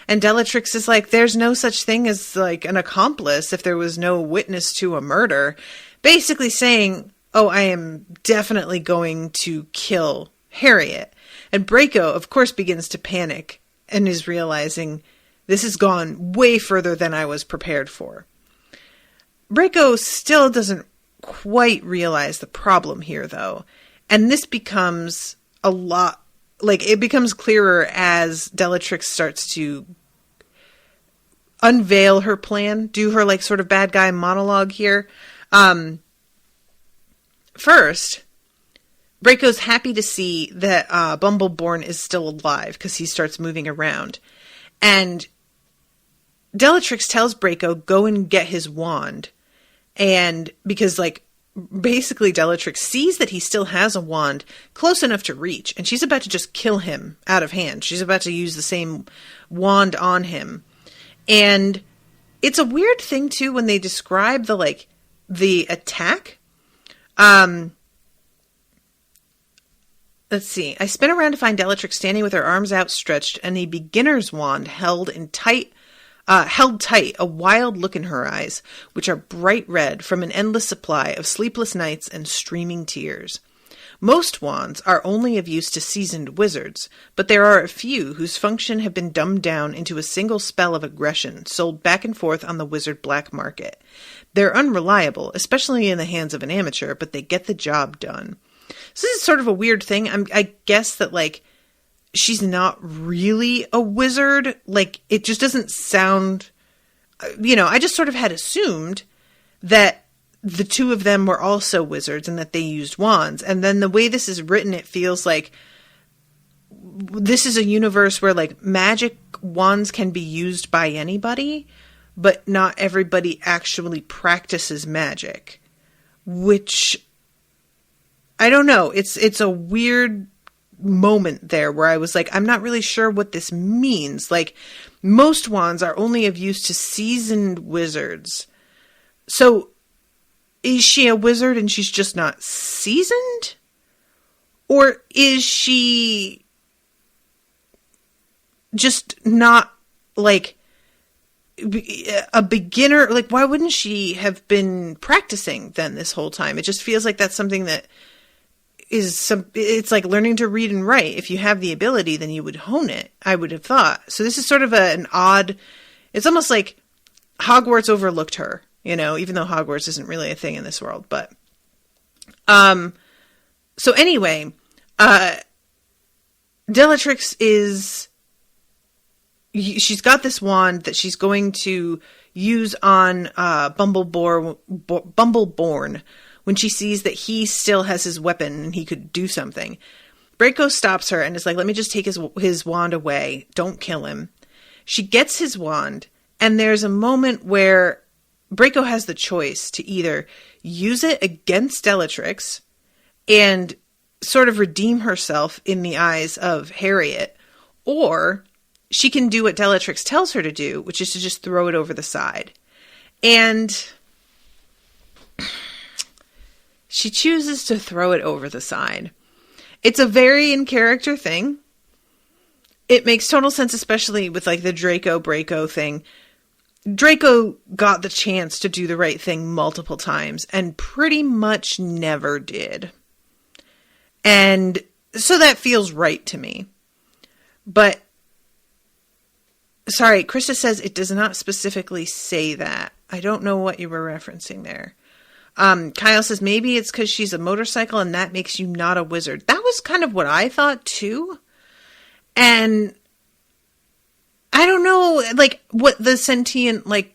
And Bellatrix is like, there's no such thing as, like, an accomplice if there was no witness to a murder. Basically saying, oh, I am definitely going to kill Harriet. And Braco, of course, begins to panic and is realizing this has gone way further than I was prepared for. Braco still doesn't quite realize the problem here, though. And this becomes a lot, like, it becomes clearer as Bellatrix starts to unveil her plan, do her, like, sort of bad guy monologue here. First, Braco's happy to see that Bumbleborn is still alive because he starts moving around. And Bellatrix tells Braco, go and get his wand. And because, like, basically Bellatrix sees that he still has a wand close enough to reach, and she's about to just kill him out of hand. She's about to use the same wand on him. And it's a weird thing, too, when they describe the attack. Let's see. I spin around to find Bellatrix standing with her arms outstretched and a beginner's wand held tight, a wild look in her eyes, which are bright red from an endless supply of sleepless nights and streaming tears. Most wands are only of use to seasoned wizards, but there are a few whose function have been dumbed down into a single spell of aggression sold back and forth on the wizard black market. They're unreliable, especially in the hands of an amateur, but they get the job done. So this is sort of a weird thing. I guess that, like, she's not really a wizard. Like, it just doesn't sound, I just sort of had assumed that the two of them were also wizards and that they used wands. And then the way this is written, it feels like this is a universe where, like, magic wands can be used by anybody, but not everybody actually practices magic, which, I don't know. It's a weird moment there where I was like, I'm not really sure what this means. Like, most wands are only of use to seasoned wizards. So, is she a wizard and she's just not seasoned? Or is she just not, like, a beginner? Like, why wouldn't she have been practicing then this whole time? It just feels like that's something that it's like learning to read and write. If you have the ability, then you would hone it, I would have thought. So this is sort of an odd, it's almost like Hogwarts overlooked her, you know, even though Hogwarts isn't really a thing in this world. But, so anyway, Bellatrix she's got this wand that she's going to use on Bumbleborn when she sees that he still has his weapon and he could do something. Draco stops her and is like, let me just take his wand away. Don't kill him. She gets his wand, and there's a moment where Draco has the choice to either use it against Bellatrix and sort of redeem herself in the eyes of Harriet, or she can do what Bellatrix tells her to do, which is to just throw it over the side. And she chooses to throw it over the side. It's a very in-character thing. It makes total sense, especially with like the Draco thing. Draco got the chance to do the right thing multiple times and pretty much never did. And so that feels right to me. But, sorry, Krista says it does not specifically say that. I don't know what you were referencing there. Kyle says maybe it's because she's a motorcycle and that makes you not a wizard. That was kind of what I thought too. And I don't know, like, what the sentient, like,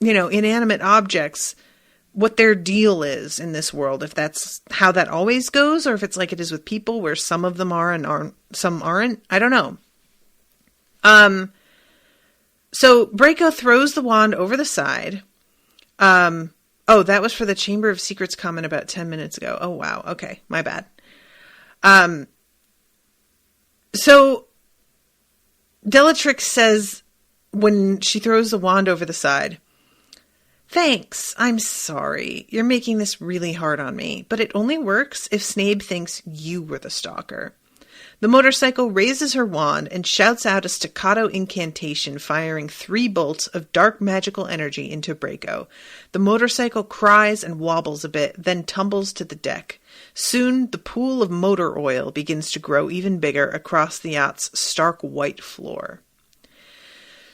you know, inanimate objects, what their deal is in this world. If that's how that always goes, or if it's like it is with people where some of them are and some aren't. I don't know. So Draco throws the wand over the side. Oh, that was for the Chamber of Secrets comment about 10 minutes ago. Oh, wow. Okay. My bad. So Bellatrix says when she throws the wand over the side, thanks. I'm sorry. You're making this really hard on me, but it only works if Snape thinks you were the stalker. The motorcycle raises her wand and shouts out a staccato incantation, firing 3 bolts of dark magical energy into Draco. The motorcycle cries and wobbles a bit, then tumbles to the deck. Soon, the pool of motor oil begins to grow even bigger across the yacht's stark white floor.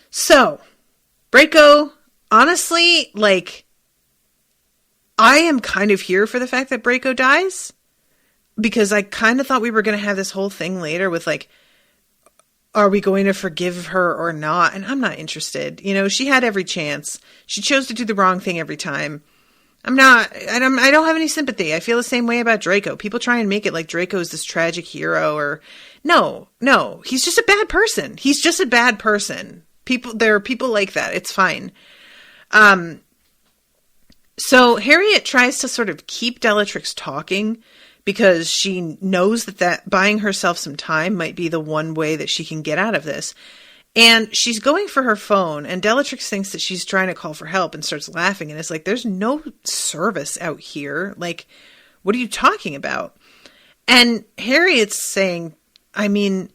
So, Draco, honestly, like, I am kind of here for the fact that Draco dies. Because I kind of thought we were going to have this whole thing later with, like, are we going to forgive her or not? And I'm not interested. You know, she had every chance. She chose to do the wrong thing every time. I don't have any sympathy. I feel the same way about Draco. People try and make it like Draco is this tragic hero or... No. He's just a bad person. He's just a bad person. There are people like that. It's fine. So Harriet tries to sort of keep Bellatrix talking because she knows that buying herself some time might be the one way that she can get out of this. And she's going for her phone, and Bellatrix thinks that she's trying to call for help and starts laughing. And it's like, there's no service out here. Like, what are you talking about? And Harriet's saying, I mean,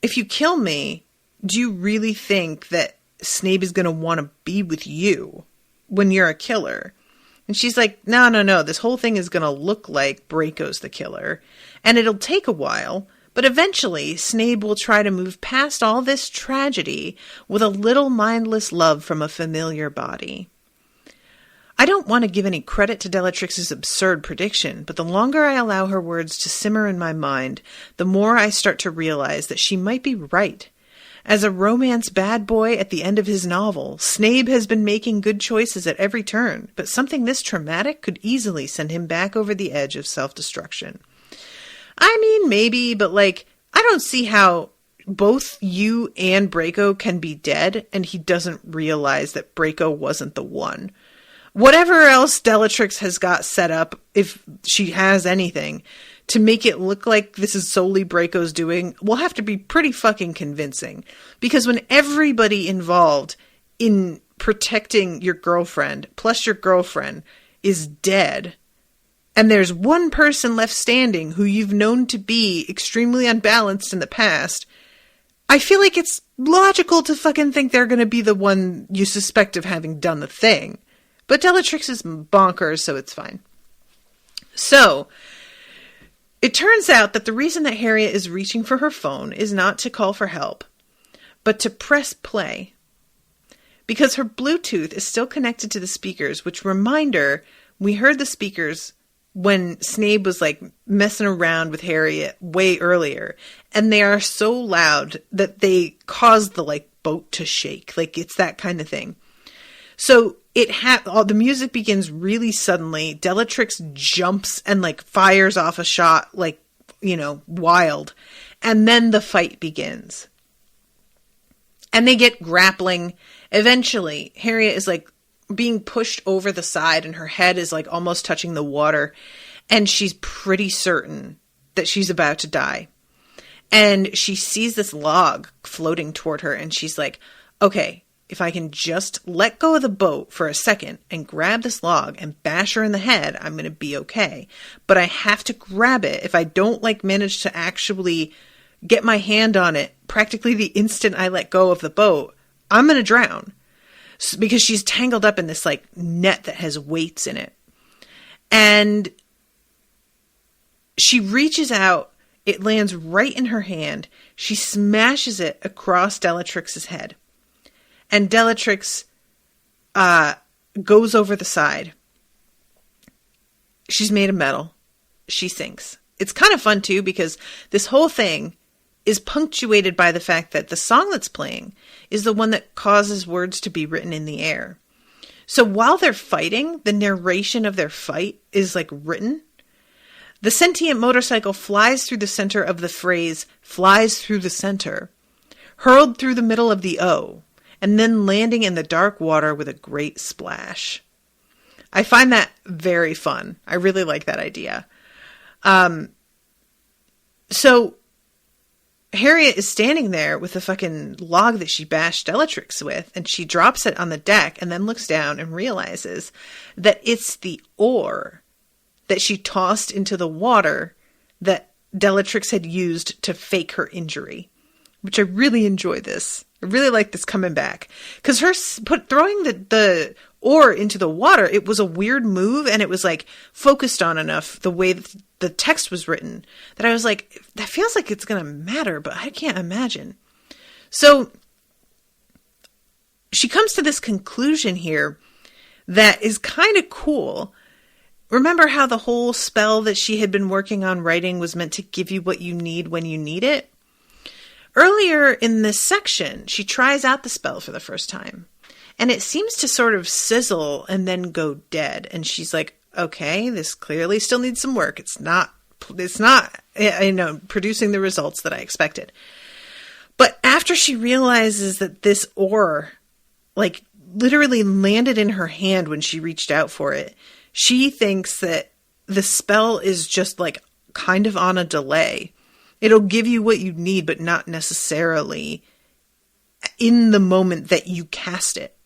if you kill me, do you really think that Snape is going to want to be with you when you're a killer? And she's like, no, this whole thing is going to look like Draco's the killer. And it'll take a while, but eventually Snape will try to move past all this tragedy with a little mindless love from a familiar body. I don't want to give any credit to Bellatrix's absurd prediction, but the longer I allow her words to simmer in my mind, the more I start to realize that she might be right. As a romance bad boy at the end of his novel, Snape has been making good choices at every turn, but something this traumatic could easily send him back over the edge of self-destruction. I mean, maybe, but like, I don't see how both you and Draco can be dead and he doesn't realize that Draco wasn't the one. Whatever else Bellatrix has got set up, if she has anything, to make it look like this is solely Draco's doing, will have to be pretty fucking convincing. Because when everybody involved in protecting your girlfriend, plus your girlfriend, is dead, and there's one person left standing who you've known to be extremely unbalanced in the past, I feel like it's logical to fucking think they're going to be the one you suspect of having done the thing. But Bellatrix is bonkers, so it's fine. So, It turns out that the reason that Harriet is reaching for her phone is not to call for help, but to press play. Because her Bluetooth is still connected to the speakers, which reminder, we heard the speakers when Snape was like messing around with Harriet way earlier. And they are so loud that they cause the like boat to shake. Like it's that kind of thing. So the music begins really suddenly. Bellatrix jumps and like fires off a shot like, wild. And then the fight begins. And they get grappling. Eventually, Harriet is like being pushed over the side and her head is like almost touching the water. And she's pretty certain that she's about to die. And she sees this log floating toward her and she's like, okay, if I can just let go of the boat for a second and grab this log and bash her in the head, I'm going to be okay. But I have to grab it. If I don't like manage to actually get my hand on it practically the instant I let go of the boat, I'm going to drown. Because she's tangled up in this like net that has weights in it. And she reaches out. It lands right in her hand. She smashes it across Bellatrix's head. And Bellatrix goes over the side. She's made of metal. She sinks. It's kind of fun, too, because this whole thing is punctuated by the fact that the song that's playing is the one that causes words to be written in the air. So while they're fighting, the narration of their fight is like written. The sentient motorcycle flies through the center of the phrase, flies through the center, hurled through the middle of the O, and then landing in the dark water with a great splash. I find that very fun. I really like that idea. So Harriet is standing there with the fucking log that she bashed Bellatrix with, and she drops it on the deck and then looks down and realizes that it's the oar that she tossed into the water that Bellatrix had used to fake her injury, which I really enjoy this. I really like this coming back. Because throwing the oar into the water, it was a weird move, and it was like focused on enough the way that the text was written that I was like, that feels like it's going to matter, but I can't imagine. So she comes to this conclusion here that is kind of cool. Remember how the whole spell that she had been working on writing was meant to give you what you need when you need it? Earlier in this section, she tries out the spell for the first time, and it seems to sort of sizzle and then go dead. And she's like, okay, this clearly still needs some work. It's not, producing the results that I expected. But after she realizes that this oar, like, literally landed in her hand when she reached out for it, she thinks that the spell is just, like, kind of on a delay. It'll give you what you need, but not necessarily in the moment that you cast it.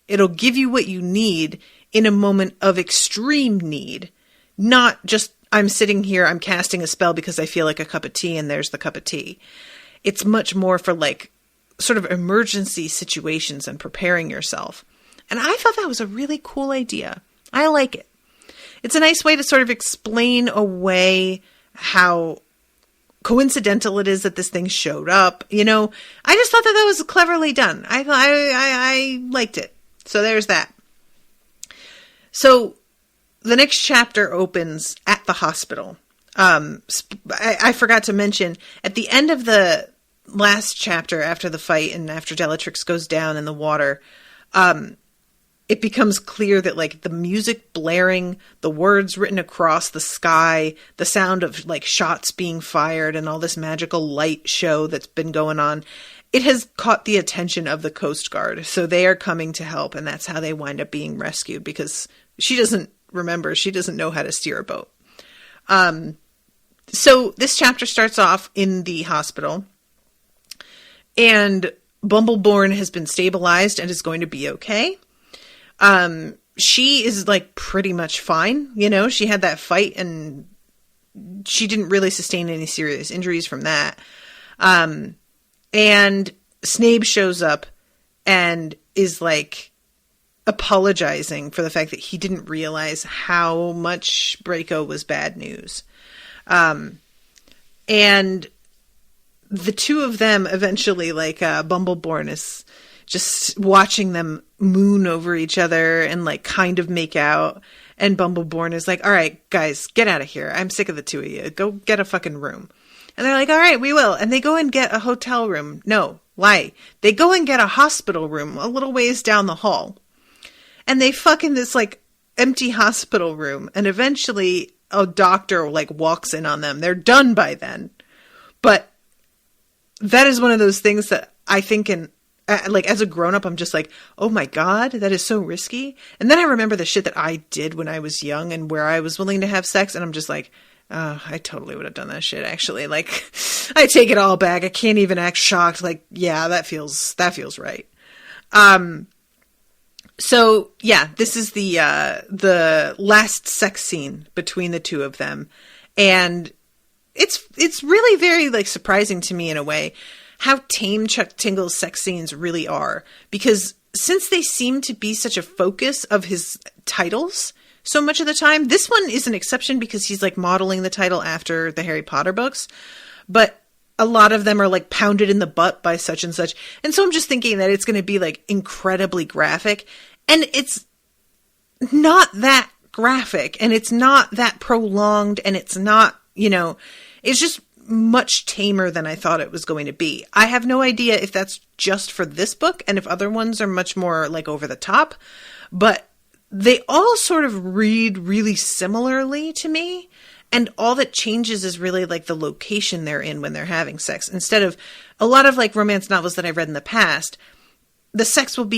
It'll give you what you need in a moment of extreme need, not just, I'm sitting here, I'm casting a spell because I feel like a cup of tea and there's the cup of tea. It's much more for like sort of emergency situations and preparing yourself. And I thought that was a really cool idea. I like it. It's a nice way to sort of explain away how coincidental it is that this thing showed up. I just thought that was cleverly done. I liked it. So there's that. So the next chapter opens at the hospital. I forgot to mention, at the end of the last chapter after the fight and after Bellatrix goes down in the water, it becomes clear that like the music blaring, the words written across the sky, the sound of like shots being fired and all this magical light show that's been going on, it has caught the attention of the Coast Guard. So they are coming to help, and that's how they wind up being rescued, because she doesn't know how to steer a boat. So this chapter starts off in the hospital, and Bumbleborn has been stabilized and is going to be okay. She is like pretty much fine. She had that fight and she didn't really sustain any serious injuries from that. And Snape shows up and is like apologizing for the fact that he didn't realize how much Draco was bad news. And the two of them eventually, like, Bumbleborn is just watching them moon over each other and, like, kind of make out. And Bumbleborn is like, all right, guys, get out of here. I'm sick of the two of you. Go get a fucking room. And they're like, all right, we will. And they go and get a hotel room. No, lie. They go and get a hospital room a little ways down the hall. And they fuck in this, like, empty hospital room. And eventually a doctor, like, walks in on them. They're done by then. But that is one of those things that I think like, as a grown-up, I'm just like, oh my God, that is so risky. And then I remember the shit that I did when I was young and where I was willing to have sex. And I'm just like, oh, I totally would have done that shit, actually. Like, I take it all back. I can't even act shocked. Like, yeah, that feels right. So yeah, this is the last sex scene between the two of them. And it's really very, like, surprising to me in a way how tame Chuck Tingle's sex scenes really are. Because since they seem to be such a focus of his titles so much of the time, this one is an exception because he's, like, modeling the title after the Harry Potter books. But a lot of them are, like, pounded in the butt by such and such. And so I'm just thinking that it's going to be, like, incredibly graphic. And it's not that graphic. And it's not that prolonged. And it's not, it's just much tamer than I thought it was going to be. I have no idea if that's just for this book and if other ones are much more, like, over the top, but they all sort of read really similarly to me. And all that changes is really, like, the location they're in when they're having sex. Instead of a lot of, like, romance novels that I've read in the past, the sex will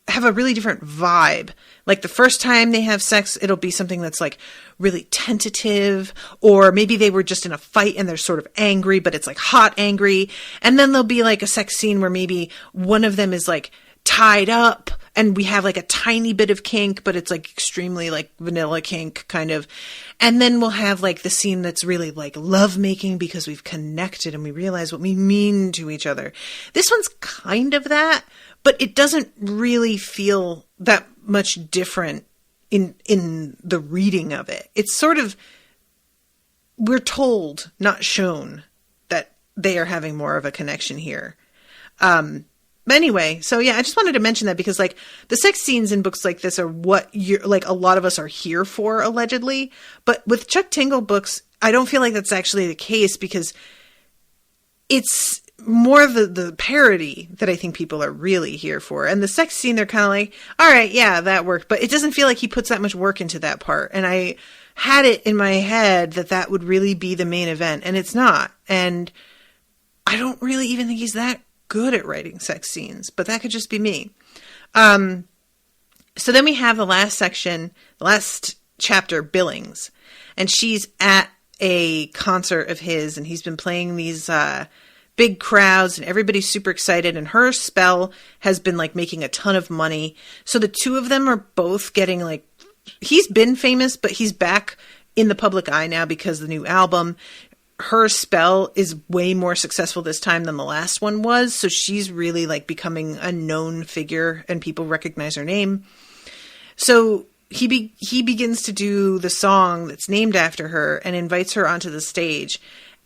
have a really different vibe. Like, the first time they have sex, it'll be something that's, like, really tentative, or maybe they were just in a fight and they're sort of angry, but it's, like, hot angry. And then there'll be, like, a sex scene where maybe one of them is, like, tied up and we have, like, a tiny bit of kink, but it's, like, extremely, like, vanilla kink kind of. And then we'll have, like, the scene that's really, like, lovemaking because we've connected and we realize what we mean to each other. This one's kind of that, but it doesn't really feel that much different in the reading of it. It's sort of, we're told, not shown, that they are having more of a connection here. But anyway, so yeah, I just wanted to mention that because, like, the sex scenes in books like this are what you're, like, a lot of us are here for, allegedly. But with Chuck Tingle books, I don't feel like that's actually the case because it's more the parody that I think people are really here for. And the sex scene, they're kind of like, all right, yeah, that worked. But it doesn't feel like he puts that much work into that part. And I had it in my head that would really be the main event. And it's not. And I don't really even think he's that good at writing sex scenes. But that could just be me. So then we have the last section, the last chapter, Billings. And she's at a concert of his. And he's been playing these big crowds and everybody's super excited, and her spell has been, like, making a ton of money. So the two of them are both getting, like, he's been famous, but he's back in the public eye now because of the new album. Her spell is way more successful this time than the last one was. So she's really, like, becoming a known figure and people recognize her name. So he begins to do the song that's named after her and invites her onto the stage.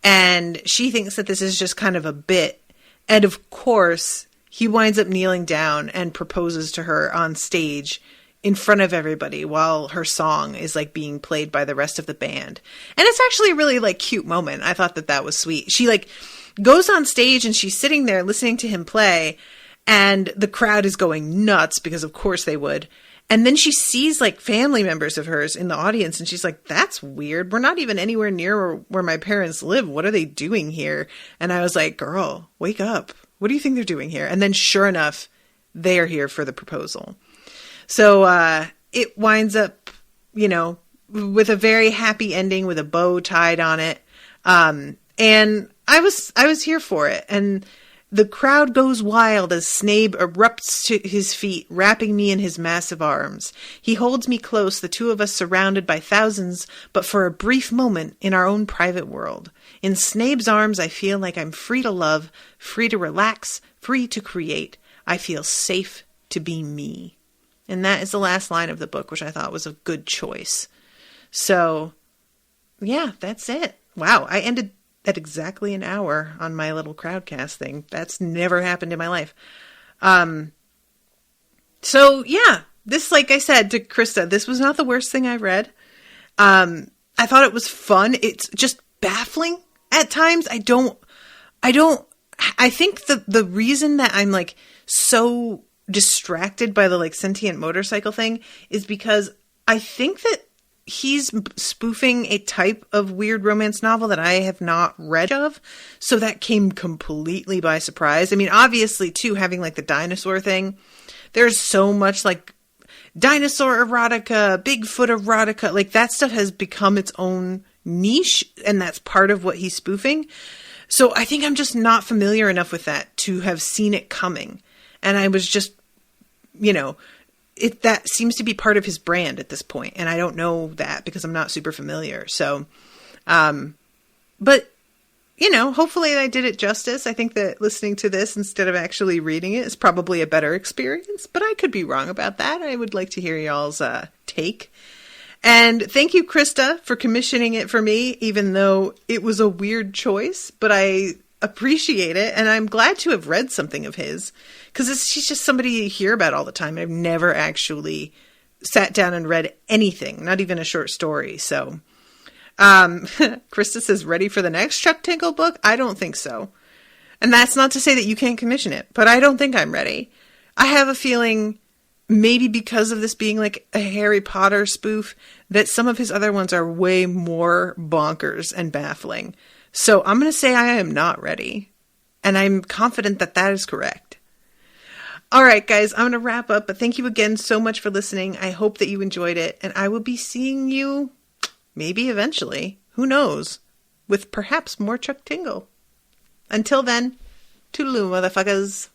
And she thinks that this is just kind of a bit. And of course, he winds up kneeling down and proposes to her on stage in front of everybody while her song is, like, being played by the rest of the band. And it's actually a really, like, cute moment. I thought that was sweet. She, like, goes on stage and she's sitting there listening to him play, and the crowd is going nuts because of course they would. And then she sees, like, family members of hers in the audience, and she's like, that's weird. We're not even anywhere near where my parents live. What are they doing here? And I was like, girl, wake up. What do you think they're doing here? And then sure enough, they are here for the proposal. So it winds up, with a very happy ending with a bow tied on it. And I was here for it. And the crowd goes wild as Snape erupts to his feet, wrapping me in his massive arms. He holds me close, the two of us surrounded by thousands, but for a brief moment in our own private world. In Snape's arms, I feel like I'm free to love, free to relax, free to create. I feel safe to be me. And that is the last line of the book, which I thought was a good choice. So, yeah, that's it. Wow, I ended at exactly an hour on my little crowdcast thing. That's never happened in my life. So yeah, this, like I said to Krista, this was not the worst thing I read. I thought it was fun. It's just baffling at times. I think the reason that I'm like so distracted by the like sentient motorcycle thing is because I think that he's spoofing a type of weird romance novel that I have not read of. So that came completely by surprise. I mean, obviously too, having like the dinosaur thing, there's so much like dinosaur erotica, Bigfoot erotica, like that stuff has become its own niche, and that's part of what he's spoofing. So I think I'm just not familiar enough with that to have seen it coming. And I was just, that seems to be part of his brand at this point. And I don't know that because I'm not super familiar. So, but hopefully I did it justice. I think that listening to this instead of actually reading it is probably a better experience, but I could be wrong about that. I would like to hear y'all's take. And thank you, Krista, for commissioning it for me, even though it was a weird choice, but I appreciate it. And I'm glad to have read something of his because she's just somebody you hear about all the time. I've never actually sat down and read anything, not even a short story. So, Krista says, ready for the next Chuck Tingle book? I don't think so. And that's not to say that you can't commission it, but I don't think I'm ready. I have a feeling, maybe because of this being like a Harry Potter spoof, that some of his other ones are way more bonkers and baffling. So I'm going to say I am not ready. And I'm confident that that is correct. All right, guys, I'm going to wrap up, but thank you again so much for listening. I hope that you enjoyed it, and I will be seeing you maybe eventually, who knows, with perhaps more Chuck Tingle. Until then, toodaloo, motherfuckers.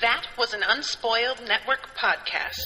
That was an Unspoiled Network podcast.